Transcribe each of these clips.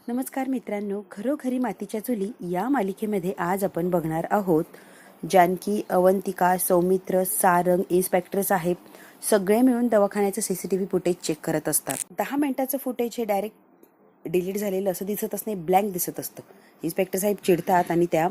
नमस्कार मित्रांनो, घरोघरी मातीच्या चुली या मालिकेमध्ये आज आपण बघणार आहोत. जानकी, अवंतिका, सौमित्र, सारंग, इन्स्पेक्टर साहेब सगळे मिळून दवाखान्याचं सीसीटीव्ही फुटेज चेक करत असतात. 10 मिनिटाचं फुटेज हे डायरेक्ट डिलीट झालेलं असं दिसतच नाही, ब्लँक दिसत असतं. इन्स्पेक्टर साहेब चिडतात आणि त्या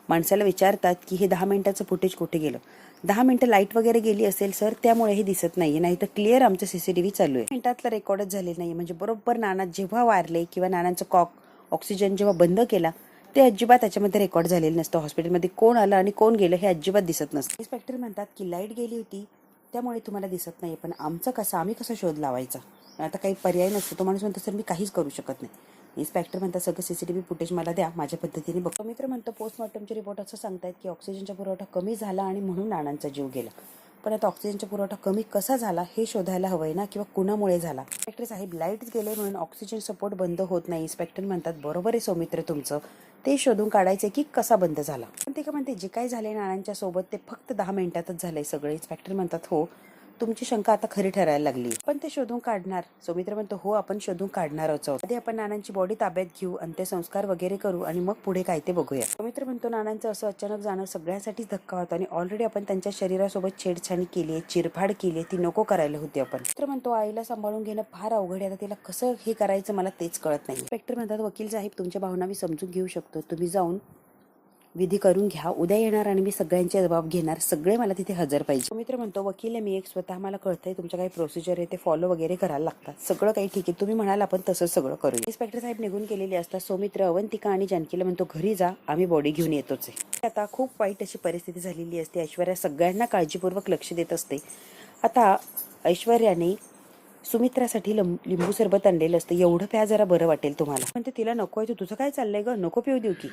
माणसाला विचारतात की हे 10 मिनिटाचं फुटेज कुठे गेलं. 10 मिनिटं लाईट वगैरे गेली असेल सर, त्यामुळे हे दिसत नाहीये, नाही तर क्लिअर आमचं सीसीटीव्ही चालू आहे. मिनिटातलं रेकॉर्डच झालेलं नाहीये. म्हणजे बरोबर नाना जेव्हा वारले किंवा नानांचं ऑक्सिजन जेव्हा बंद केला ते अजिबात त्याच्यामध्ये रेकॉर्ड झालेलं नसतं. हॉस्पिटलमध्ये कोण आलं आणि कोण गेलं हे अजिबात दिसत नसतं. इन्स्पेक्टर म्हणतात की लाईट गेली होती त्यामुळे तुम्हाला दिसत नाही, पण आम्ही कसा शोध लावायचा. आता काही पर्याय नसतो. तो माणूस म्हणतो सर मी काहीच करू शकत नाही. इन्स्पेक्टर म्हणतात सगळं सीसीटीव्ही फुटेज मला द्या, माझ्या पद्धतीने बघतो. मित्र म्हणतो पोस्टमॉर्टमचे रिपोर्ट असं सांगतायत की ऑक्सिजनचा पुरवठा कमी झाला आणि म्हणून नानांचा जीव गेला. पण आता ऑक्सिजनचा पुरवठा कमी कसा झाला हे शोधायला हवंय ना, किंवा कुणामुळे झाला. इन्स्पेक्टर साहेब लाईट गेले म्हणून ऑक्सिजन सपोर्ट बंद होत नाही. इन्स्पेक्टर म्हणतात बरोबर आहे सौमित्र तुमचं, ते शोधून काढायचे की कसा बंद झाला. पण ते का म्हणते जे काही झाले नानांच्या सोबत ते फक्त 10 मिनिटातच झालंय सगळं. इन्स्पेक्टर म्हणतात हो, तुमची शंका आता खरी ठरायला लागली, पण ते शोधून काढणार. सौमित्र म्हणतो हो, आपण शोधून काढणारच आहोत. आधी आपण नानांची बॉडी ताब्यात घेऊ, अंत्यसंस्कार वगैरे करू आणि मग पुढे काय ते बघूया. सौमित्र म्हणतो नानांचं असं अचानक जाणं सगळ्यांसाठीच धक्का होता आणि ऑलरेडी आपण त्यांच्या शरीरासोबत छेडछाणी केली आहे, चिरफाड केली, ती नको करायला होती आपण. मित्र म्हणतो आईला सांभाळून घेणं फार अवघड आहे, आता तिला कसं हे करायचं मला तेच कळत नाही. इन्स्पेक्टर म्हणतात वकील साहेब तुमच्या भावना मी समजून घेऊ शकतो, तुम्ही जाऊन विधी करून घ्या, उद्या येणार आणि मी सगळ्यांचे जबाब घेणार, सगळे मला तिथे हजर पाहिजे. मित्र म्हणतो वकील आहे मी एक, स्वतः मला कळतंय तुमच्या काही प्रोसिजर आहे ते फॉलो वगैरे करायला लागतात, सगळं काही ठीक आहे, तुम्ही म्हणाल आपण तसंच सगळं करूया. इन्स्पेक्टर साहेब निघून गेलेले असतात. सौमित्र अवंतिका आणि जानकीला म्हणतो घरी जा, आम्ही बॉडी घेऊन येतोच आहे. आता खूप वाईट अशी परिस्थिती झालेली असते. ऐश्वर्या सगळ्यांना काळजीपूर्वक लक्ष देत असते. आता ऐश्वर्याने सुमित्रासाठी लिंबू सरबत आणलेलं असतं, एवढं प्या जरा बरं वाटेल तुम्हाला. म्हणते तिला नको आहे, तुझं काय चाललंय ग, नको पिऊ देऊ की.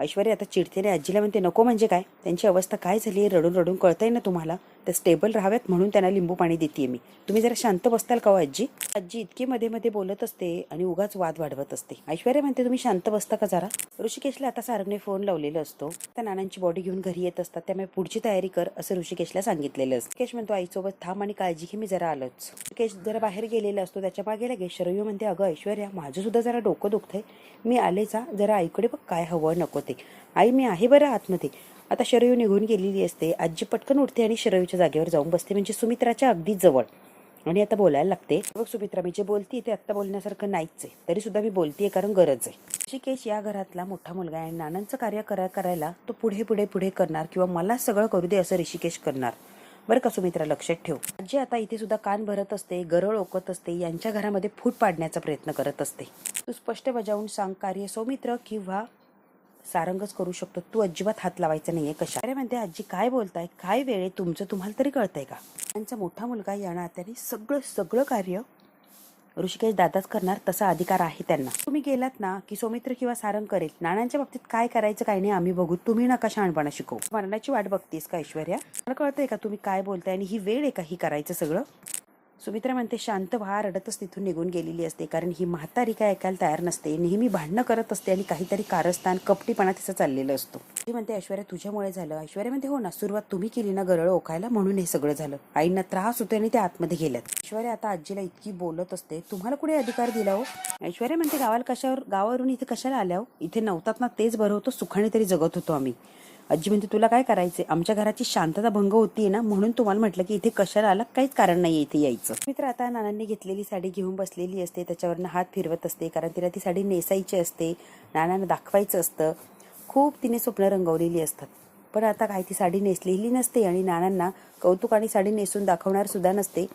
ऐश्वर्या आता चिडतेने आजीला म्हणते नको म्हणजे काय, त्यांची अवस्था काय झाली रडून रडून कळतंय ना तुम्हाला, त्या स्टेबल राहाव्यात म्हणून त्यांना लिंबू पाणी देते मी, तुम्ही जरा शांत बसताल का आजी. आजी इतकी मध्ये मध्ये बोलत असते आणि उगाच वाद वाढवत असते. ऐश्वर्या म्हणते तुम्ही शांत बसता का जरा. ऋषिकेशला आता सारंगने फोन लावलेला असतो. त्या नानांची बॉडी घेऊन घरी येत असतात, त्यामुळे पुढची तयारी कर असं ऋषिकेशला सांगितलेलं असतं. ऋषिकेश म्हणतो आईसोबत थांब आणि काळजी घे, मी जरा आलोच. ऋषिकेश जरा बाहेर गेलेला असतो, त्याच्या मागे लगेच शरयू म्हणते अगं ऐश्वर्या माझं सुद्धा जरा डोकं दुखतंय, मी आलेच, जरा आईकडे बघ काय हवं नको ते. आई मी आहे बरं आतमध्ये. आता शरयू निघून गेलेली असते. आजी पटकन उठते आणि शरयूच्या जागेवर जाऊन बसते, म्हणजे सुमित्राच्या अगदी जवळ. आणि आता बोलायला लागते. बघ सुमित्रा मी जे बोलते ते आत्ता बोलण्यासारखं नाहीच आहे, तरी सुद्धा मी बोलतेय कारण गरज आहे. ऋषिकेश या घरातला मोठा मुलगा आहे, नानांचं कार्य करायला तो पुढे पुढे पुढे करणार, किंवा मला सगळं करू दे असं ऋषिकेश करणार बरं का सुमित्रा, लक्षात ठेव. आजी आता इथे सुद्धा कान भरत असते, गरळ ओकत असते, यांच्या घरामध्ये फूट पाडण्याचा प्रयत्न करत असते. तू स्पष्ट बजावून सांग, कार्य सौमित्र किंवा सारंगच करू शकतो, तू अजिबात हात लावायचा नाहीये. कशा अरे म्हणते आजी काय बोलताय, काय वेळ आहे तुमचं, तुम्हाला तरी कळतंय का. त्यांचा मोठा मुलगा या नात्याने सगळं सगळं कार्य ऋषिकेश दादाच करणार, तसा अधिकार आहे त्यांना. तुम्ही गेलात ना की सौमित्र किंवा सारंग करेल, नानांच्या बाबतीत काय करायचं काय नाही आम्ही बघू, तुम्ही नका शहाणपणा शिकवू. मरणाची वाट बघतीस का ऐश्वर्या, मला कळतंय का तुम्ही काय बोलताय आणि ही वेळ आहे का ही करायचं सगळं. सुमित्रा म्हणते शांत व्हा, रडतच तिथून निघून गेलेली असते, कारण ही म्हातारी काय ऐकायला तयार नसते, नेहमी भांडणं करत असते आणि काहीतरी कारस्थान कपटीपणा तिचं चाललेलं असतो. ती म्हणते ऐश्वर्या तुझ्यामुळे झालं. ऐश्वर्या म्हणते हो ना, सुरुवात तुम्ही केली ना गरळ ओकायला, म्हणून हे सगळं झालं, आईंना त्रास होतोय आणि ते आतमध्ये गेल्यात. ऐश्वर्या आता आजीला इतकी बोलत असते, तुम्हाला कुठे अधिकार दिला हो. ऐश्वर्या म्हणते गावावरून इथे कशाला आल्या हो, इथे नव्हतात ना तेच बरं होतं, सुखाने तरी जगत होतो आम्ही. आजी म्हणते तुला काय करायचंय, आमच्या घराची शांतता भंग होतीये ना, म्हणून तुम्हाला म्हटलं की इथे कशाला आला, काहीच कारण नाही इथे यायचं. मित्र आता नानांनी घेतलेली साडी घेऊन बसलेली असते, त्याच्यावरनं हात फिरवत असते, कारण तिला ती साडी नेसायची असते, नानांना दाखवायचं असतं. खूप तिने स्वप्न रंगवलेली असतात, पण आता काय ती साडी नेसलेली नसते आणि नानांना कौतुकाने साडी नेसून दाखवणार सुद्धा नसते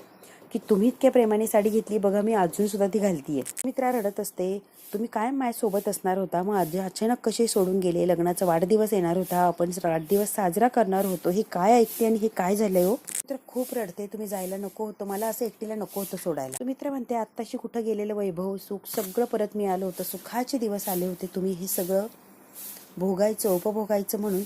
की तुम्ही इतक्या प्रेमाने साडी घेतली बघा, मी अजून सुद्धा ती घालतीये. मित्रा रडत असते, तुम्ही काय माझ्यासोबत असणार होता, मग आजी अचानक कसे सोडून गेले, लग्नाचा वाढदिवस येणार होता, आपण वाढदिवस साजरा करणार होतो, हे काय ऐकते आणि हे काय झालंय हो. मित्र खूप रडते, तुम्ही जायला नको होतं, मला असं एकटीला नको होतं सोडायला. मित्र म्हणते आत्ताशी कुठं गेलेलं वैभव सुख सगळं परत मिळालं होतं, सुखाचे दिवस आले होते, तुम्ही हे सगळं भोगायचं उपभोगायचं म्हणून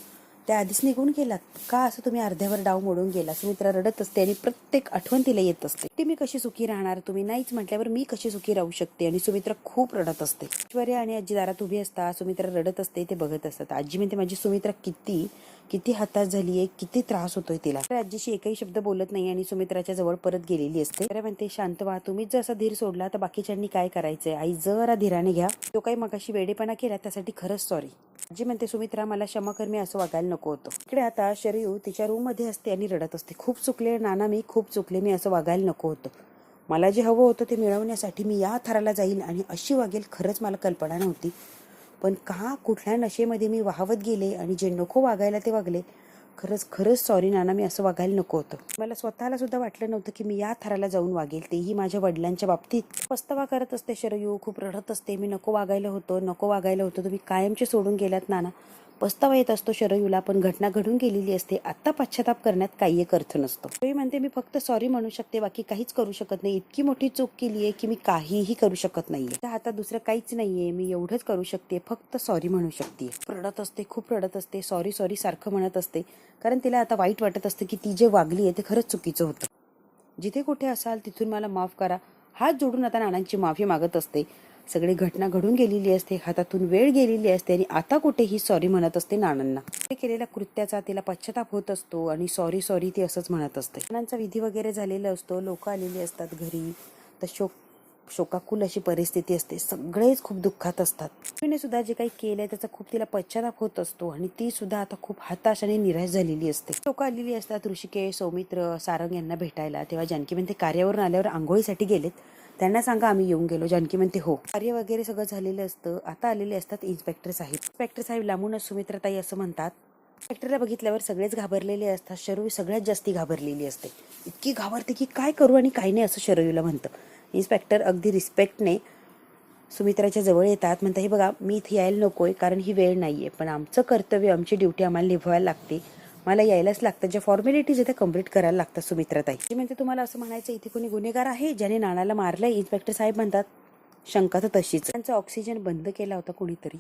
त्या आधीच निघून गेलात का? असं तुम्ही अर्ध्यावर डाव मोडून गेला. सुमित्रा रडत असते आणि प्रत्येक आठवण तिला येत असते. ती मी कशी सुखी राहणार, तुम्ही नाहीच म्हटल्यावर मी कशी सुखी राहू शकते. आणि सुमित्रा खूप रडत असते. ऐश्वर्या आणि आजी दारात उभी असतात. सुमित्रा रडत असते, ते बघत असतात. आजी म्हणते माझी सुमित्रा किती हताश झालीये, किती त्रास होतोय तिला. आजीशी एकही शब्द बोलत नाही आणि सुमित्राच्या जवळ परत गेलेली असते. तर म्हणते शांत व्हा, तुम्हीच जर असा धीर सोडला तर बाकीच्यांनी काय करायचंय. आई जरा धीराने घ्या, तो काही मगाशी वेडेपणा केला त्यासाठी खरंच सॉरी. आजी म्हणते सुमित्रा मला क्षमा कर, मी असं वागायला नको होतं. इकडे आता शरयू तिच्या रूम मध्ये असते आणि रडत असते. खूप चुकले नाना, मी खूप चुकले, मी असं वागायला नको होतं. मला जे हवं होतं ते मिळवण्यासाठी मी या थराला जाईल आणि अशी वागेल, खरंच मला कल्पना नव्हती. पण का कुठल्या नशेमध्ये मी वाहवत गेले आणि जे नको वागायला ते वागले. खरंच सॉरी नाना, मी असं वागायला नको होतं. मला स्वतःला सुद्धा वाटलं नव्हतं की मी या थराला जाऊन वागेल, तेही माझ्या वडिलांच्या बाबतीत. पस्तावा करत असते शरयू, खूप रडत असते. मी नको वागायला होतं, तुम्ही कायमचे सोडून गेलात नाना. पस्तावा येत असतो शरयूला, पण घटना घडून गेलेली असते. आता पश्चाताप करण्यात काही एक अर्थ नसतो. शरयू म्हणते मी फक्त सॉरी म्हणू शकते, बाकी काहीच करू शकत नाही. इतकी मोठी चूक केली आहे की मी काहीही करू शकत नाहीये. त्या हातात दुसरं काहीच नाहीये, मी एवढंच करू शकते, फक्त सॉरी म्हणू शकते. रडत असते, खूप रडत असते. सॉरी सारखं म्हणत असते, कारण तिला आता वाईट वाटत असते की ती जे वागली आहे ते खरंच चुकीचं होतं. जिथे कुठे असाल तिथून मला माफ करा, हात जोडून आता नानांची माफी मागत असते. सगळी घटना घडून गेलेली असते, हातातून वेळ गेलेली असते आणि आता कुठेही सॉरी म्हणत असते नानांना. ते केलेल्या कृत्याचा तिला पश्चाताप होत असतो आणि सॉरी ती असंच म्हणत असते. नानांचा विधी वगैरे झालेला असतो, लोक आलेली असतात घरी. तर शोकाकुल अशी परिस्थिती असते, सगळेच खूप दुःखात असतात. तिने सुद्धा जे काही केलंय त्याचा खूप तिला पश्चाताप होत असतो आणि ती सुद्धा आता खूप हताश आणि निराश झालेली असते. लोक आलेली असतात, ऋषिकेश, सौमित्र, सारंग यांना भेटायला. तेव्हा जानकी म्हणते कार्यावरून आल्यावर आंघोळीसाठी गेलेत, त्यांना सांगा आम्ही येऊन गेलो. जानकी म्हणते हो. कार्य वगैरे सगळं झालेलं असतं. आता आलेले असतात इन्स्पेक्टर साहेब लांबूनच सुमित्राताई असं म्हणतात. इन्स्पेक्टरला बघितल्यावर सगळेच घाबरलेले असतात. शरयू सगळ्यात जास्ती घाबरलेली असते. इतकी घाबरते की काय करू आणि काय नाही असं शरयूला म्हणतं. इन्स्पेक्टर अगदी रिस्पेक्टने सुमित्राच्या जवळ येतात. म्हणतात हे बघा, मी इथे यायला नकोय कारण ही वेळ नाहीये, पण आमचं कर्तव्य, आमची ड्युटी आम्हाला निभवायला लागते, मला यायलाच लागतं. ज्या फॉर्मॅलिटीज आहे त्या कम्प्लीट करायला लागतात. सुमित्राताई म्हणते तुम्हाला असं म्हणायचं इथे कोणी गुन्हेगार आहे ज्याने नानाला मारलंय? इन्स्पेक्टर साहेब म्हणतात शंका तर तशीच, त्यांचा ऑक्सिजन बंद केला होता कोणीतरी,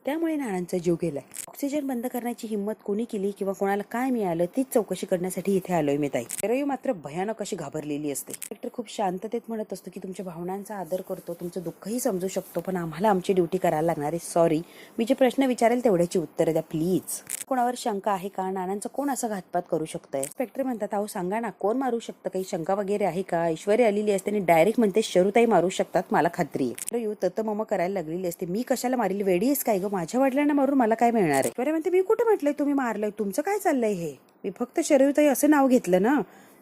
त्यामुळे नानांचा जीव गेलाय. ऑक्सिजन बंद करण्याची हिंमत कोणी केली किंवा कोणाला काय मिळालं तीच चौकशी करण्यासाठी इथे आलोय मी ताई. शरयू मात्र भयानक अशी घाबरलेली असते. इन्स्पेक्टर खूप शांततेत म्हणत असतो की तुमच्या भावनांचा आदर करतो, तुमचं दुःखही समजू शकतो, पण आम्हाला आमची ड्युटी करायला लागणार आहे. सॉरी, मी जे प्रश्न विचारेल तेवढ्याची उत्तरं द्या प्लीज. कोणावर शंका आहे का? नानांचा कोण असा घातपात करू शकतंय? इन्स्पेक्टर म्हणतात अहो सांगा ना, कोण मारू शकतं? काही शंका वगैरे आहे का? ऐश्वर्या आलेली असते आणि डायरेक्ट म्हणते शरूताई मारू शकतात, मला खात्री आहे. शरयू ततमम करायला लागलेली असते. मी कशाला मारेल, वेडी आहेस काय ग? माझ्या वडिलांना मारून मला काय मिळणार आहे? ऐश्वर्या म्हणते मी कुठे म्हटलंय तुम्ही मारलंय, तुमचं काय चाललंय हे? मी फक्त शरयूताई असं नाव घेतलं ना,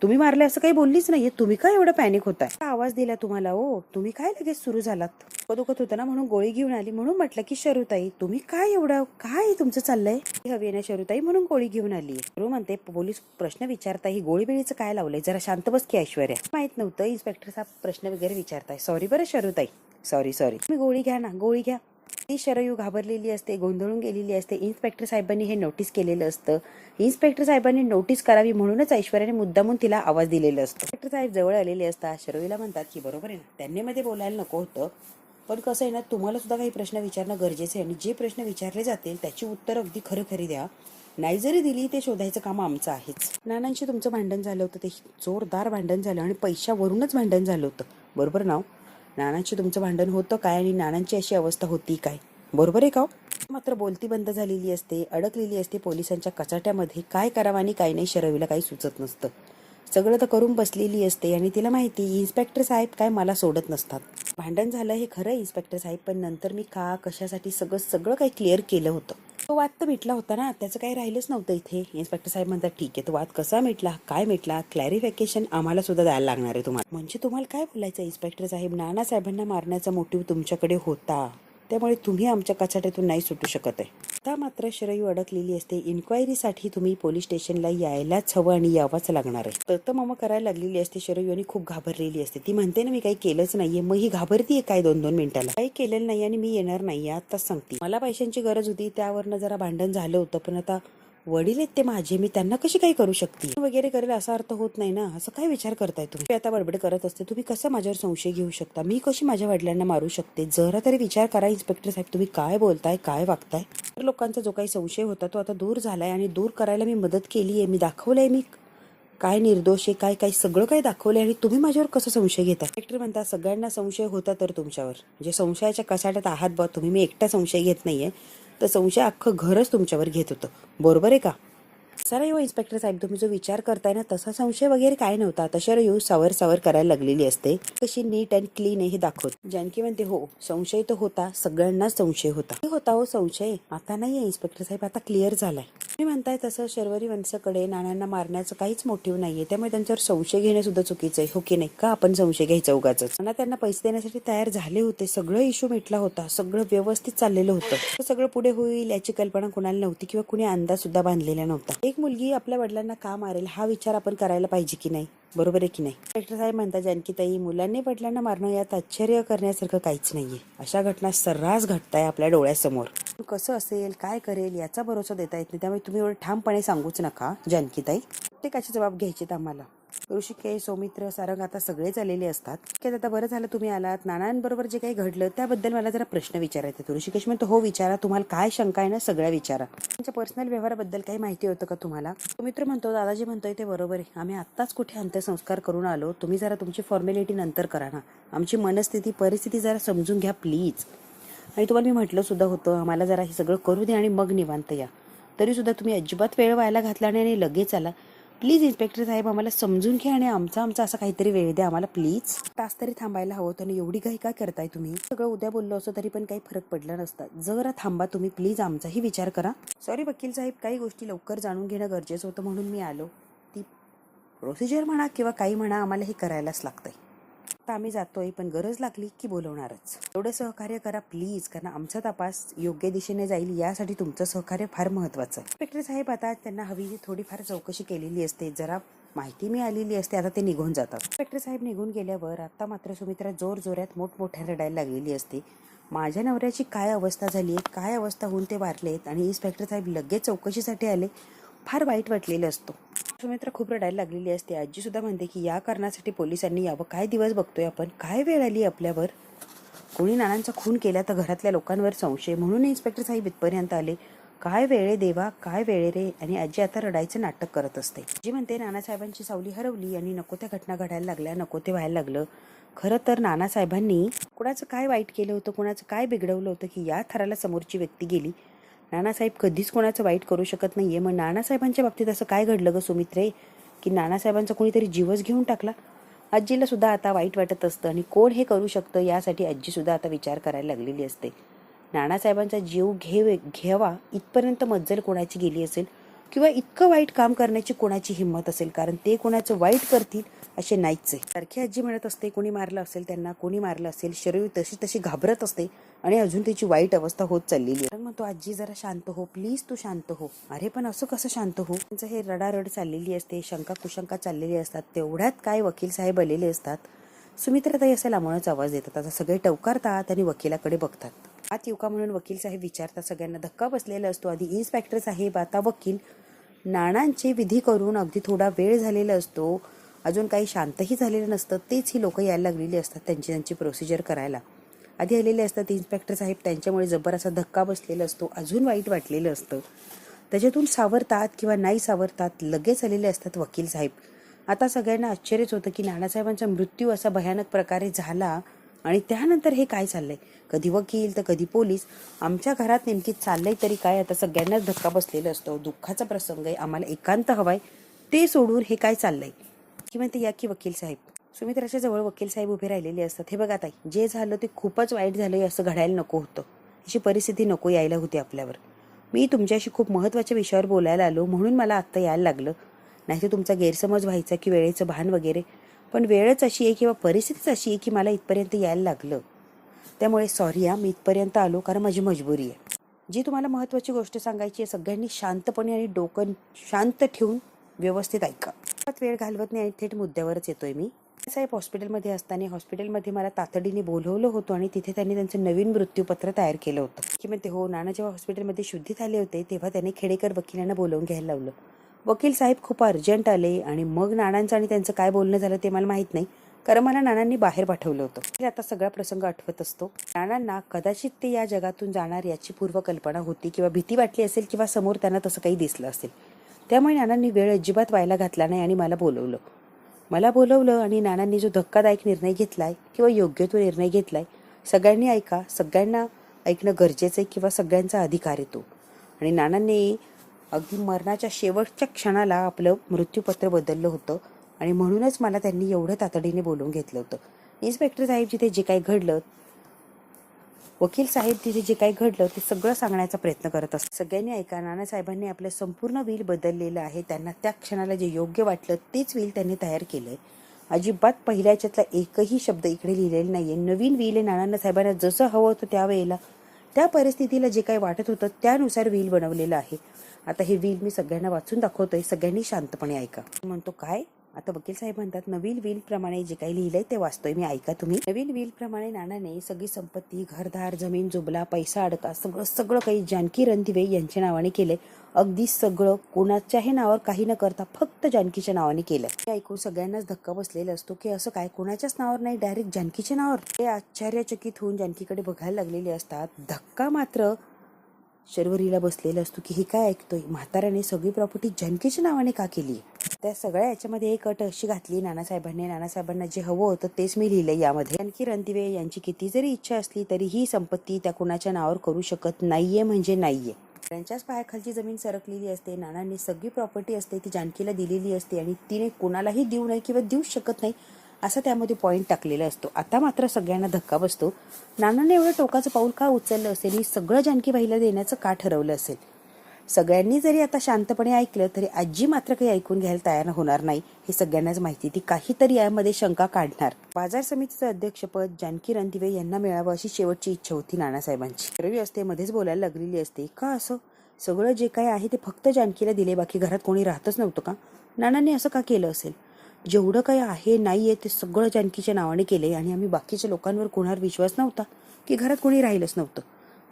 तुम्ही मारले असं काही बोललीच नाहीये. तुम्ही काय एवढं पॅनिक होताय? आवाज दिला तुम्हाला? ओ तुम्ही काय लगेच सुरू झालात? दुखत होतं ना म्हणून गोळी घेऊन आली, म्हणून म्हटलं की शरूताई तुम्ही काय एवढं काय तुमचं चाललंय? हवी ना शरूताई म्हणून गोळी घेऊन आली. शरू म्हणते पोलीस प्रश्न विचारताय, ही गोळी बिळीचं काय लावलंय? जरा शांत बस की ऐश्वर्या. माहित नव्हतं इन्स्पेक्टर साहेब प्रश्न वगैरे विचारताय. सॉरी बरं शरूताई, सॉरी. तुम्ही गोळी घ्या ना, गोळी घ्या. ती शरयू घाबरलेली असते, गोंधळून गेलेली असते. इन्स्पेक्टर साहेबांनी हे नोटीस केलेलं असतं. इन्स्पेक्टर साहेबांनी नोटीस करावी म्हणूनच ऐश्वर्याने मुद्दामून तिला आवाज दिलेला असतो. इन्स्पेक्टर साहेब जवळ आलेले असतात. शरयूला म्हणतात की बरोबर आहे ना, त्यांनी मध्ये बोलायला नको होतं, पण कसं आहे ना, तुम्हाला सुद्धा काही प्रश्न विचारणं गरजेचं आहे आणि जे प्रश्न विचारले जातील त्याची उत्तर अगदी खरी द्या. नाही जरी दिली ते शोधायचं काम आमचं आहेच. नानांशी तुमचं भांडण झालं होतं, ते जोरदार भांडण झालं आणि पैशावरूनच भांडण झालं होतं, बरोबर ना? नानांशी तुमचं भांडण होतं काय आणि नानांची अशी अवस्था होती काय, बरोबर आहे का? मात्र बोलती बंद झालेली असते, अडकलेली असते पोलिसांच्या कचाट्यामध्ये. काय करावं आणि काय नाही शरयूला काही सुचत नसतं. सगळं तर करून बसलेली असते आणि तिला माहिती इन्स्पेक्टर साहेब काय मला सोडत नसतात. भांडण झालं हे खरं इन्स्पेक्टर साहेब, पण नंतर मी का कशासाठी सगळं काही क्लिअर केलं होतं. तो वाद तर मिटला होता ना, त्याचं काही राहिलंच नव्हतं इथे. इन्स्पेक्टर साहेब म्हणतात ठीक आहे, तो वाद कसा मिटला, काय मिटला, क्लॅरिफिकेशन आम्हाला सुद्धा द्यायला लागणार आहे तुम्हाला. म्हणजे तुम्हाला काय बोलायचं इन्स्पेक्टर साहेब, नाना साहेबांना मारण्याचा मोटिव्ह तुमच्याकडे होता, त्यामुळे तुम्ही आमच्या कचाट्यातून नाही सुटू शकत आहे. आता मात्र शरयू अडकलेली असते. इन्क्वायरीसाठी तुम्ही पोलीस स्टेशनला यायलाच हवं आणि यावंच लागणार आहे. तर मामा करायला लागलेली असते शरयू आणि खूप घाबरलेली असते. ती म्हणते ना मी काही केलंच नाहीये, मग ही घाबरतीये काय 2-2 मिनिटाला? काही केलेलं नाही आणि मी येणार नाही आताच सांगते. मला पैशांची गरज होती, त्यावरनं जरा भांडण झालं होतं, पण आता वडील आहेत ते माझे, मी त्यांना कशी काही करू शकते वगैरे करेल असा अर्थ होत नाही ना. असं काय विचार करताय तुम्ही? आता बडबड करत असते, तुम्ही कसं माझ्यावर संशय घेऊ शकता? मी कशी माझ्या वडिलांना मारू शकते? जरा तरी विचार करा इन्स्पेक्टर साहेब, तुम्ही काय बोलताय, काय वागताय? लोकांचा जो काही संशय होता तो आता दूर झालाय आणि दूर करायला मी मदत केली आहे. मी दाखवलंय मी काय निर्दोष आहे, काय काय सगळं काय दाखवलंय आणि तुम्ही माझ्यावर कसं संशय घेता? इन्स्पेक्टर म्हणता सगळ्यांना संशय होता तर तुमच्यावर म्हणजे संशयाच्या कसाट्यात आहात बा तुम्ही. मी एकटा संशय घेत नाहीये, तर संशय अख्खं घरच तुमच्यावर घेत होतं. बरोबर आहे का? सर येऊ इन्स्पेक्टर साहेब, तुम्ही जो विचार करताय ना तसा संशय वगैरे काय नव्हता. तशावर येऊ सावर सावर करायला लागलेली असते, कशी नीट अँड क्लीन आहे हे दाखवत. जानकी म्हणते हो संशय तर होता, सगळ्यांनाच संशय होता हो संशय. आता नाहीये इन्स्पेक्टर साहेब, आता क्लिअर झालाय. तुम्ही म्हणताय तसं शर्वरी वंशाकडे नानांना मारण्याचं काहीच मोटिव्ह नाहीये, त्यामुळे त्यांच्यावर संशय घेणे सुद्धा चुकीचं आहे. हो की नाही? का आपण संशय घ्यायचा उगाच? नाना त्यांना पैसे देण्यासाठी तयार झाले होते, सगळं इश्यू मिटला होता, सगळं व्यवस्थित चाललेलं होतं. सगळं पुढे होईल याची कल्पना कुणाला नव्हती किंवा कुणी अंदाज सुद्धा बांधलेला नव्हता. एक मुलगी आपल्या वडिलांना का मारेल हा विचार आपण करायला पाहिजे की नाही? बरोबर आहे की नाही? डॉक्टर साहेब म्हणतात जानकीताई मुलांनी वडिलांना मारणं यात आश्चर्य करण्यासारखं काहीच नाहीये. अशा घटना सर्रास घडताय आपल्या डोळ्यासमोर. कसं असेल काय करेल याचा भरोसा देता येत नाही, त्यामुळे तुम्ही एवढं ठामपणे सांगूच नका जानकीताई. प्रत्येकाचे जबाब घ्यायचे आम्हाला. ऋषिकेश सौमित्र सारंग आता सगळेच आलेले असतात. की आता बरं झालं तुम्ही आलात. नानांबरोबर जे काही घडलं त्याबद्दल मला जरा प्रश्न विचारायचे. ऋषिकेश म्हणतो हो विचारा, तुम्हाला काय शंका आहे ना सगळ्या विचारा. त्यांच्या पर्सनल व्यवहाराबद्दल काही माहिती होतं का तुम्हाला? सौमित्र म्हणतो दादाजी म्हणतोय ते बरोबर आहे, आम्ही आत्ताच कुठे अंत्यसंस्कार करून आलो, तुम्ही जरा तुमची फॉर्मॅलिटी नंतर करा ना. आमची मनस्थिती परिस्थिती जरा समजून घ्या प्लीज. आणि तुम्हाला मी म्हटलं सुद्धा होतं आम्हाला जरा हे सगळं करू दे आणि मग निवांत या. तरी सुद्धा तुम्ही अजिबात वेळ व्हायला घातला नाही आणि लगेच आला. प्लीज इन्स्पेक्टर साहेब आम्हाला समजून घ्या आणि आमचा असा काहीतरी वेळ द्या आम्हाला प्लीज. तास तरी थांबायला हवं आणि एवढी काही काय करताय तुम्ही? सगळं उद्या बोललो असं तरी पण काही फरक पडला नसता. जरा थांबा तुम्ही प्लीज, आमचाही विचार करा. सॉरी वकील साहेब, काही गोष्टी लवकर जाणून घेणं गरजेचं होतं म्हणून मी आलो. ती प्रोसिजर म्हणा किंवा काही म्हणा आम्हाला हे करायलाच लागतंय. आता आम्ही जातोय पण गरज लागली की बोलवणारच. एवढं सहकार्य करा प्लीज, कारण आमचा तपास योग्य दिशेने जाईल यासाठी तुमचं सहकार्य फार महत्वाचं आहे. इन्स्पेक्टर साहेब आता त्यांना हवी थोडीफार चौकशी केलेली असते, जरा माहिती मिळालेली असते, आता ते निघून जातात. इन्स्पेक्टर साहेब निघून गेल्यावर आता मात्र सुमित्रा जोर जोरात मोठमोठ्या रडायला लागलेली असते. माझ्या नवऱ्याची काय अवस्था झाली आहे, काय अवस्था होऊन ते वारलेत आणि इन्स्पेक्टर साहेब लगेच चौकशीसाठी आले, फार वाईट वाटलेलं असतं. सुमित्रा खूप रडायला लागलेली असते. आजी सुद्धा म्हणते की या कारणासाठी पोलिसांनी यावं. काय दिवस बघतोय आपण, काय वेळ आली आपल्यावर. कोणी नानांचा खून केला तर घरातल्या लोकांवर संशय, म्हणून इन्स्पेक्टर साहेब इथपर्यंत आले. काय वेळे देवा, काय वेळे रे. आणि आजी आता रडायचं नाटक करत असते. आजी म्हणते नानासाहेबांची सावली हरवली आणि नको त्या घटना घडायला लागल्या, नको ते व्हायला लागलं. खरं तर नानासाहेबांनी कुणाचं काय वाईट केलं होतं, कुणाचं काय बिघडवलं होतं की या थराला समोरची व्यक्ती गेली. नानासाहेब कधीच कोणाचं वाईट करू शकत नाहीये. मग नानासाहेबांच्या बाबतीत असं काय घडलं ग सुमित्रे की नानासाहेबांचा कोणीतरी जीवच घेऊन टाकला? आजीला सुद्धा आता वाईट वाटत असतं आणि कोण हे करू शकतं यासाठी आजी सुद्धा आता विचार करायला लागलेली असते. नानासाहेबांचा जीव घ्यावा इथपर्यंत मज्जल कोणाची गेली असेल किंवा इतकं वाईट काम करण्याची कोणाची हिंमत असेल, कारण ते कोणाचं वाईट करतील असे नाहीच आहे. सारखी आजी म्हणत असते कोणी मारलं असेल त्यांना, कोणी मारलं असेल. शरीर तशी तशी घाबरत असते आणि अजून तिची वाईट अवस्था होत चाललेली आहे. म्हणतो आजी जरा शांत हो प्लीज, तू शांत हो. अरे पण असं कसं शांत हो? त्यांचं हे रडारड चाललेली असते, शंका कुशंका चाललेली असतात. तेवढ्यात काय वकील साहेब आलेले असतात. सुमित्राताई असे लांबूनच आवाज देतात. आता सगळे टवकारतात आणि वकिलाकडे बघतात. आत येऊ का म्हणून वकील साहेब विचारतात. सगळ्यांना धक्का बसलेला असतो. आधी इन्स्पेक्टर साहेब, आता वकील. नानांचे विधी करून अगदी थोडा वेळ झालेला असतो, अजून काही शांतही झालेलं नसतं. तेच ही लोक यायला लागलेली असतात त्यांची प्रोसिजर करायला. आधी आलेले असतात इन्स्पेक्टर साहेब, त्यांच्यामुळे जबर असा धक्का बसलेला असतो, अजून वाईट वाटलेलं असतं. त्याच्यातून सावरतात किंवा नाही सावरतात, लगेच आलेले असतात वकील साहेब. आता सगळ्यांना आश्चर्यच होतं की नानासाहेबांचा मृत्यू असा भयानक प्रकारे झाला आणि त्यानंतर हे काय चाललंय. कधी वकील तर कधी पोलीस. आमच्या घरात नेमकी चाललंय तरी काय. आता सगळ्यांनाच धक्का बसलेला असतो. दुःखाचा प्रसंग आहे, आम्हाला एकांत हवाय, ते सोडून हे काय चाललंय. की म्हणते या की वकील साहेब. सुमित्राच्या जवळ वकील साहेब उभे राहिलेले असतात. हे बघा ताई, जे झालं ते खूपच वाईट झालंय, असं घडायला नको होतं, अशी परिस्थिती नको यायला होती आपल्यावर. मी तुमच्याशी खूप महत्त्वाच्या विषयावर बोलायला आलो म्हणून मला आत्ता यायला लागलं, नाही तर तुमचा गैरसमज व्हायचा की वेळेचं भान वगैरे. पण वेळच अशी आहे किंवा परिस्थितीच अशी आहे की मला इथपर्यंत यायला लागलं. त्यामुळे सॉरी मी इथपर्यंत आलो, कारण माझी मजबुरी आहे. जी तुम्हाला महत्त्वाची गोष्ट सांगायची आहे सगळ्यांनी शांतपणे आणि डोकं शांत ठेवून व्यवस्थित ऐका. वेळ घालवत नाही आणि थेट मुद्द्यावरच येतोय मी. साहेब हॉस्पिटलमध्ये असताना हॉस्पिटलमध्ये मला तातडीने बोलवलं होतं आणि तिथे त्यांनी त्यांचं नवीन मृत्यूपत्र तयार केलं होतं की म्हणते हो. नाना जेव्हा हॉस्पिटलमध्ये शुद्धीत आले होते तेव्हा त्यांनी खेडेकर वकिलांना बोलावून घ्यायला लावलं. वकील साहेब खूप अर्जंट आले आणि मग नानांचं आणि त्यांचं काय बोलणं झालं ते मला माहीत नाही, कारण मला नानांनी बाहेर पाठवलं होतं. आता सगळा प्रसंग आठवत असतो. नानांना कदाचित ते या जगातून जाणार याची पूर्वकल्पना होती किंवा भीती वाटली असेल किंवा समोर त्यांना तसं काही दिसलं असेल. त्यामुळे नानांनी वेळ अजिबात व्हायला घातला नाही आणि मला बोलवलं आणि नानांनी जो धक्कादायक निर्णय घेतलाय किंवा योग्य तो निर्णय घेतलाय, सगळ्यांनी ऐका. सगळ्यांना ऐकणं गरजेचं आहे किंवा सगळ्यांचा अधिकार येतो. आणि नानांनी अगदी मरणाच्या शेवटच्या क्षणाला आपलं मृत्यूपत्र बदललं होतं आणि म्हणूनच मला त्यांनी एवढं तातडीने बोलवून घेतलं होतं. इन्स्पेक्टर साहेब तिथे जे काही घडलं, वकील साहेब तिथे जे काही घडलं ते सगळं सांगण्याचा प्रयत्न करत असतात. सगळ्यांनी ऐका. नानासाहेबांनी आपलं संपूर्ण विल बदललेलं आहे. त्यांना त्या क्षणाला जे योग्य वाटलं तेच विल त्यांनी तयार केलंय. अजिबात पहिल्या याच्यातला एकही शब्द इकडे लिहिलेला नाहीये. नवीन विल आहे. नाना साहेबांना जसं हवं होतं त्यावेळेला त्या परिस्थितीला जे काही वाटत होतं त्यानुसार विल बनवलेलं आहे. आता हे विल मी सगळ्यांना वाचून दाखवतोय. सगळ्यांनी शांतपणे ऐका. म्हणतो काय? आता वकील साहेब म्हणतात नवीन विल प्रमाणे जे काही लिहिलंय ते वाचतोय मी, ऐका तुम्ही. नवीन विल प्रमाणे नानाने सगळी संपत्ती, घरदार, जमीन जुबला, पैसा अडका सगळं काही जानकी रणदिवे यांच्या नावाने केलंय. अगदी सगळं कोणाच्याही नावावर काही न करता फक्त जानकीच्या नावाने केलंय. हे ऐकून सगळ्यांनाच धक्का बसलेला असतो की असं काय, कोणाच्याच नावावर नाही, डायरेक्ट जानकीच्या नावावर. ते आश्चर्यचकित होऊन जानकीकडे बघायला लागलेले असतात. धक्का मात्र शर्वरीला बसलेला असतो की हे काय ऐकतोय, म्हाताऱ्याने सगळी प्रॉपर्टी जानकीच्या नावाने का केली. त्या सगळ्या याच्यामध्ये एक अट अशी घातली नानासाहेबांना जे हवं होतं तेच मी लिहिलंय यामध्ये. जानकी रणदिवे यांची किती जरी इच्छा असली तरी ही संपत्ती त्या कुणाच्या नावावर करू शकत नाहीये म्हणजे नाहीये. त्यांच्याच पायाखालची जमीन सरकलेली असते. नानांनी सगळी प्रॉपर्टी असते ती जानकीला दिलेली असते आणि तिने कोणालाही देऊ नये किंवा देऊ शकत नाही असं त्यामध्ये पॉईंट टाकलेला असतो. आता मात्र सगळ्यांना धक्का बसतो. नानांनी एवढं टोकाचं पाऊल का उचललं असेल, ही सगळं जानकीबाईला देण्याचं का ठरवलं असेल. सगळ्यांनी जरी आता शांतपणे ऐकलं तरी आजी मात्र काही ऐकून घ्यायला तयार होणार नाही हे सगळ्यांनाच माहिती. ती काहीतरी यामध्ये शंका काढणार. बाजार समितीचं अध्यक्षपद जानकी रणदिवे यांना मिळावं अशी शेवटची इच्छा होती नानासाहेबांची. रवी असते मध्येच बोलायला लागलेली असते. का असं सगळं जे काय आहे ते फक्त जानकीला दिले, बाकी घरात कोणी राहतच नव्हतं का? नानांनी असं का केलं असेल? जेवढं काही आहे नाहीये ते सगळं जानकीच्या नावाने केले आणि आम्ही बाकीच्या लोकांवर कोणावर विश्वास नव्हता की घरात कोणी राहिलंच नव्हतं.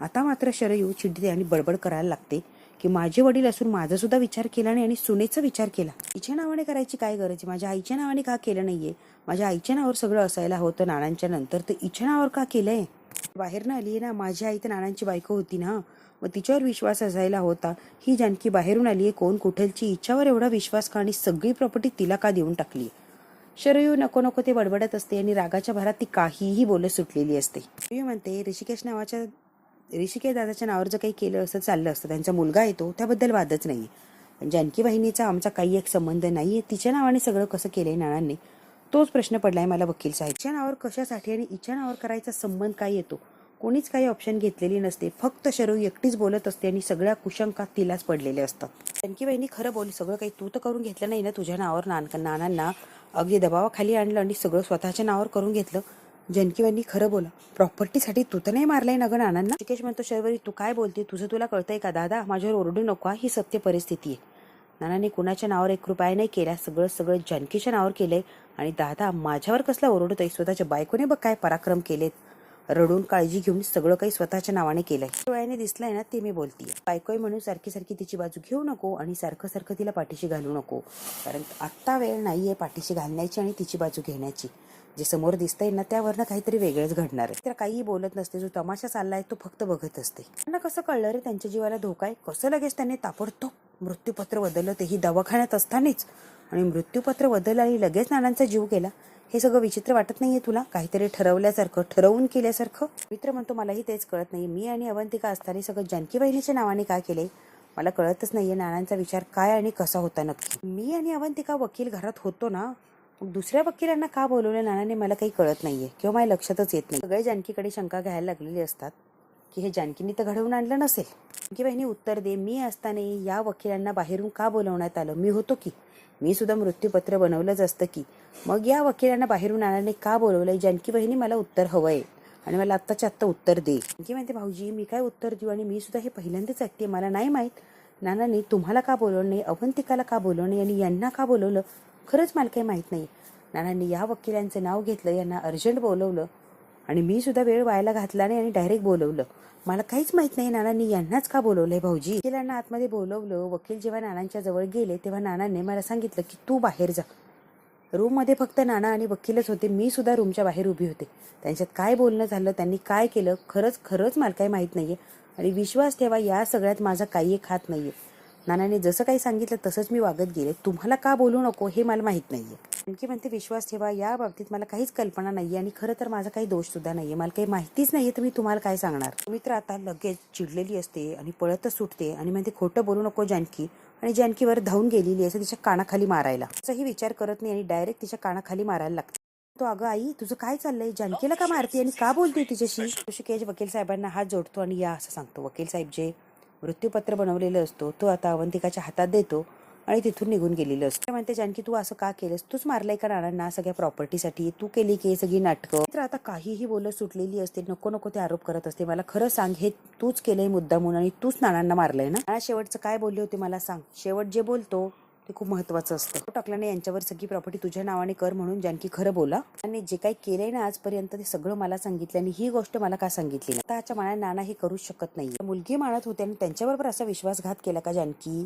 आता मात्र शरयू चिडते आणि बडबड करायला लागते की माझे वडील असून माझा सुद्धा विचार केला नाही आणि सुनेचा विचार केला. तिच्या नावाने करायची काय गरज आहे? माझ्या आईच्या नावाने का केलं नाहीये? माझ्या आईच्या नावावर सगळं असायला होतं नानांच्या नंतर, तर हिच्या नावावर का केलंय? बाहेर ना आली ना, माझी आई तर नानांची बायको होती ना, मग तिच्यावर विश्वास असायला होता. ही जानकी बाहेरून आली आहे, कोण कुठलची, हिच्यावर एवढा विश्वास का आणि सगळी प्रॉपर्टी तिला का देऊन टाकली? शरयू नको नको ते बडबडत असते आणि रागाच्या भरात ती काहीही बोलत सुटलेली असते. शरयू म्हणते ऋषिकेश दादाच्या नावावर जर काही केलं असं चाललं असतं, त्यांचा मुलगा येतो त्याबद्दल वादच नाहीये, पण जानकी बहिणीचा आमचा काही एक संबंध नाहीये. तिच्या नावाने सगळं कसं केलंय नानांनी, तोच प्रश्न पडलाय मला वकील साहेब. तिच्या नावावर कशासाठी आणि हिच्या नावावर करायचा संबंध काय येतो? कोणीच काही ऑप्शन घेतलेली नसते. फक्त शरयू एकटीच बोलत असते आणि सगळ्या कुशंका तिलाच पडलेले असतात. जानकी बहिणी खरं बोल, सगळं काही तू तर करून घेतलं नाही ना तुझ्या नावावर. नानांना अगदी दबावाखाली आणलं आणि सगळं स्वतःच्या नावावर करून घेतलं. जानकीबाईंनी खरं बोला, प्रॉपर्टीसाठी तू तर नाही मारलाय ना गं नानांना? ऋषिकेश म्हणतो शर्वरी तू काय बोलते, तुझं तुला कळतंय का? दादा माझ्यावर ओरडू नको, ही सत्य परिस्थिती आहे. नानाने कुणाच्या नावावर 1 रुपया नाही केला, सगळं जानकीच्या नावावर केलंय. आणि दादा माझ्यावर कसला ओरडतोय? स्वतःच्या बायकोने बघ काय पराक्रम केलेत, रडून काळजी घेऊन सगळं काही स्वतःच्या नावाने केलंय. डोळ्याने दिसलाय ना ते मी बोलतीये. बायकोय म्हणून सारखी तिची बाजू घेऊ नको आणि सारखं तिला पाठीशी घालू नको, कारण आत्ता वेळ नाहीये पाठीशी घालण्याची आणि तिची बाजू घेण्याची. जे समोर दिसतंय ना त्यावरनं काहीतरी वेगळंच घडणार आहे. तर काहीही बोलत नसते, जो तमाशा चाललाय तो फक्त बघत असते. त्यांना कसं कळलं रे त्यांच्या जीवाला धोका आहे? कसं लगेच त्यांनी ताबडतोब मृत्यूपत्र बदललं, तेही दवाखान्यात असतानाच. आणि मृत्यूपत्र बदललं आणि लगेच नानांचा जीव गेला. हे सगळं विचित्र वाटत नाहीये तुला? काहीतरी ठरवल्यासारखं, ठरवून केल्यासारखं? मित्र म्हणतो मलाही तेच कळत नाही. मी आणि अवंतिका असताना सगळं जानकी बहिणीच्या नावाने का केले मला कळतच नाहीये. नानांचा विचार काय आणि कसा होता नक्की? मी आणि अवंतिका वकील घरात होतो ना, मग दुसऱ्या वकिलांना का बोलवलं नानाने मला काही कळत नाहीये किंवा माझ्या लक्षातच येत नाही. सगळे जानकीकडे शंका घ्यायला लागलेली असतात की हे जानकीने तर घडवून आणलं नसेल. जानकी बहिणी उत्तर दे, मी असताना या वकिलांना बाहेरून का बोलवण्यात आलं? मी होतो की, मी सुद्धा मृत्यूपत्र बनवलंच असतं की, मग या वकिलांना बाहेरून आणाने का बोलवलंय? जानकी बहिणी मला उत्तर हवंय आणि मला आत्ताच्या आत्ता उत्तर दे. जानकी म्हणते भाऊजी मी काय उत्तर देऊ, आणि मी सुद्धा हे पहिल्यांदाच ऐकते, मला नाही माहीत नानांनी तुम्हाला का बोलवलं नाही, अवंतिकाला का बोलवलं नाही आणि यांना का बोलवलं, खरंच मला काही माहीत नाही. नानांनी या वकिलांचं नाव घेतलं, यांना अर्जंट बोलवलं आणि मी सुद्धा वेळ व्हायला घातला नाही आणि डायरेक्ट बोलवलं. मला काहीच माहित नाही नानांनी यांनाच का बोलवलंय भाऊजी. वकिलांना आतमध्ये बोलवलं. वकील जेव्हा नानांच्या जवळ गेले तेव्हा नानांनी मला सांगितलं की तू बाहेर जा. रूममध्ये फक्त नाना आणि वकीलच होते. मी सुद्धा रूमच्या बाहेर उभी होते. त्यांच्यात काय बोलणं झालं, त्यांनी काय केलं, खरंच मला काही माहीत नाहीये. आणि विश्वास ठेवा, या सगळ्यात माझा काही एक हात नाहीये. नानाने जसं काही सांगितलं तसंच मी वागत गेले. तुम्हाला का बोलू नको हे मला माहीत नाहीये. आणखी म्हणते विश्वास ठेवा, या बाबतीत मला काहीच कल्पना नाहीये आणि खरं तर माझा काही दोष सुद्धा नाहीये. मला काही माहितीच नाहीये, तर मी तुम्हाला काय सांगणार. मित्र आता लगेच चिडलेली असते आणि पळतच सुटते आणि म्हणते खोटं बोलू नको जानकी. आणि जानकीवर धावून गेलेली असं तिच्या कानाखाली मारायला. असाही विचार करत नाही आणि डायरेक्ट तिच्या कानाखाली मारायला लागते. तो अगं आई तुझं काय चाललंय, जानकीला का मारते आणि का बोलते तिच्याशी. ऋषिकेश वकील साहेबांना हात जोडतो आणि या असं सांगतो. वकील साहेब जे मृत्यूपत्र बनवलेलं असतो तो आता अवंतिकाच्या हातात देतो आणि तिथून निघून गेलेलं असतं. म्हणते जानकी तू असं का केलंस, तूच मारलाय का नानांना सगळ्या प्रॉपर्टीसाठी, तू केली की सगळी नाटकं. तर आता काहीही बोलत सुटलेली असते. नको ते आरोप करत असते. मला खरं सांग, हे तूच केलंय मुद्दामून आणि तूच नानांना मारलंय ना. नाना शेवटचं काय बोलले होते मला सांग. शेवट जे बोलतो ते खूप महत्वाचं असतं. टाकल्याने यांच्यावर सगळी प्रॉपर्टी तुझ्या नावाने कर म्हणून जानकी खरं बोला. आणि जे काही केलंय ना आजपर्यंत ते सगळं मला सांगितलं आणि ही गोष्ट मला का सांगितली ना. आताच्या मनाने नाना हे करूच शकत नाही. मुलगी मानत होते आणि त्यांच्याबरोबर असा विश्वासघात केला का जानकी.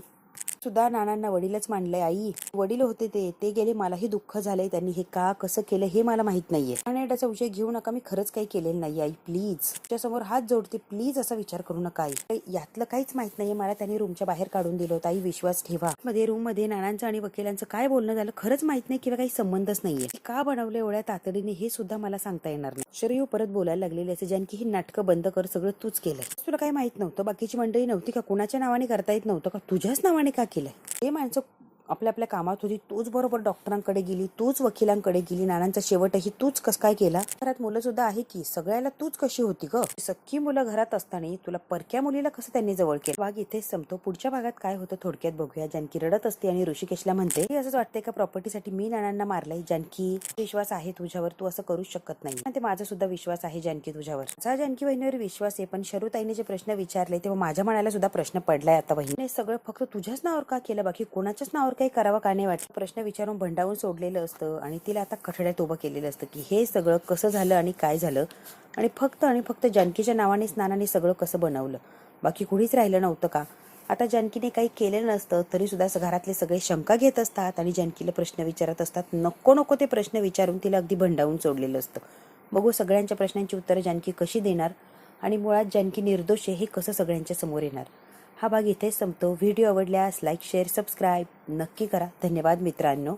सुद्धा नानांना वडीलच मानलंय. आई वडील होते ते गेले, मलाही दुःख झालंय. त्यांनी हे का कसं केलं हे मला माहित नाहीये. आणि त्याचा विषय घेऊ नका, मी खरंच काही केलेलं नाही. आई प्लीज तुझ्यासमोर हात जोडते, प्लीज असा विचार करू नका. आई यातलं काहीच माहित नाहीये मला. त्यांनी रूमच्या बाहेर काढून दिलं होतं. आई विश्वास ठेवा. रूम मध्ये नानांचं आणि वकिलांचं काय बोलणं झालं खरंच माहित नाही किंवा काही संबंधच नाहीये. का बनवलं एवढ्या तातडीने हे सुद्धा मला सांगता येणार नाही. शरयू परत बोलायला लागलेली असे, जानकी ही नाटकं बंद कर, सगळं तूच केलंय. तुला काही माहित नव्हतं, बाकीची मंडळी नव्हती का, कुणाच्या नावाने करता येत नव्हतं का, तुझ्याच नावाने का केलंय. हे माणसं आपल्या कामात होती. तूच बरोबर डॉक्टरांकडे गेली, तूच वकिलांकडे गेली. नानांचा शेवटही तूच कस काय केला. घरात मुलं सुद्धा आहे की, सगळ्याला तूच कशी होती ग. सख्खी मुलं घरात असताना तुला परक्या मुलीला कसं त्यांनी जवळ केलं. भाग इथेच संपतो. पुढच्या भागात काय होतं थोडक्यात बघूया. जानकी रडत असते आणि ऋषिकेशला म्हणते असंच वाटतंय का प्रॉपर्टीसाठी मी नानांना मारलंय. जानकी विश्वास आहे तुझ्यावर, तू असं करूच शकत नाही. ते माझा सुद्धा विश्वास आहे जानकी तुझ्यावर. माझा जानकी बहिणीवर विश्वास आहे, पण शरुताईने जे प्रश्न विचारले तेव्हा माझ्या मनाला सुद्धा प्रश्न पडलाय. आता बहिणी सगळं फक्त तुझ्याच नावावर का केलं, बाकी कोणाच्याच नावावर काही करावं का नाही वाटतं. प्रश्न विचारून भंडावून सोडलेलं असतं आणि तिला आता कठड्यात उभं केलेलं असतं की हे सगळं कसं झालं आणि काय झालं. आणि फक्त जानकीच्या नावानेच नानाने सगळं कसं बनवलं, बाकी कुणीच राहिलं नव्हतं का. आता जानकीने काही केलं नसतं तरी सुद्धा घरातले सगळे शंका घेत असतात आणि जानकीला प्रश्न विचारत असतात. नको ते प्रश्न विचारून तिला अगदी भंडावून सोडलेलं असतं. बघू सगळ्यांच्या प्रश्नांची उत्तरं जानकी कशी देणार आणि मुळात जानकी निर्दोष आहे हे कसं सगळ्यांच्या समोर येणार. हा भाग इथेच संपतो. व्हिडिओ आवडल्यास लाईक शेअर सबस्क्राईब नक्की करा. धन्यवाद मित्रांनो.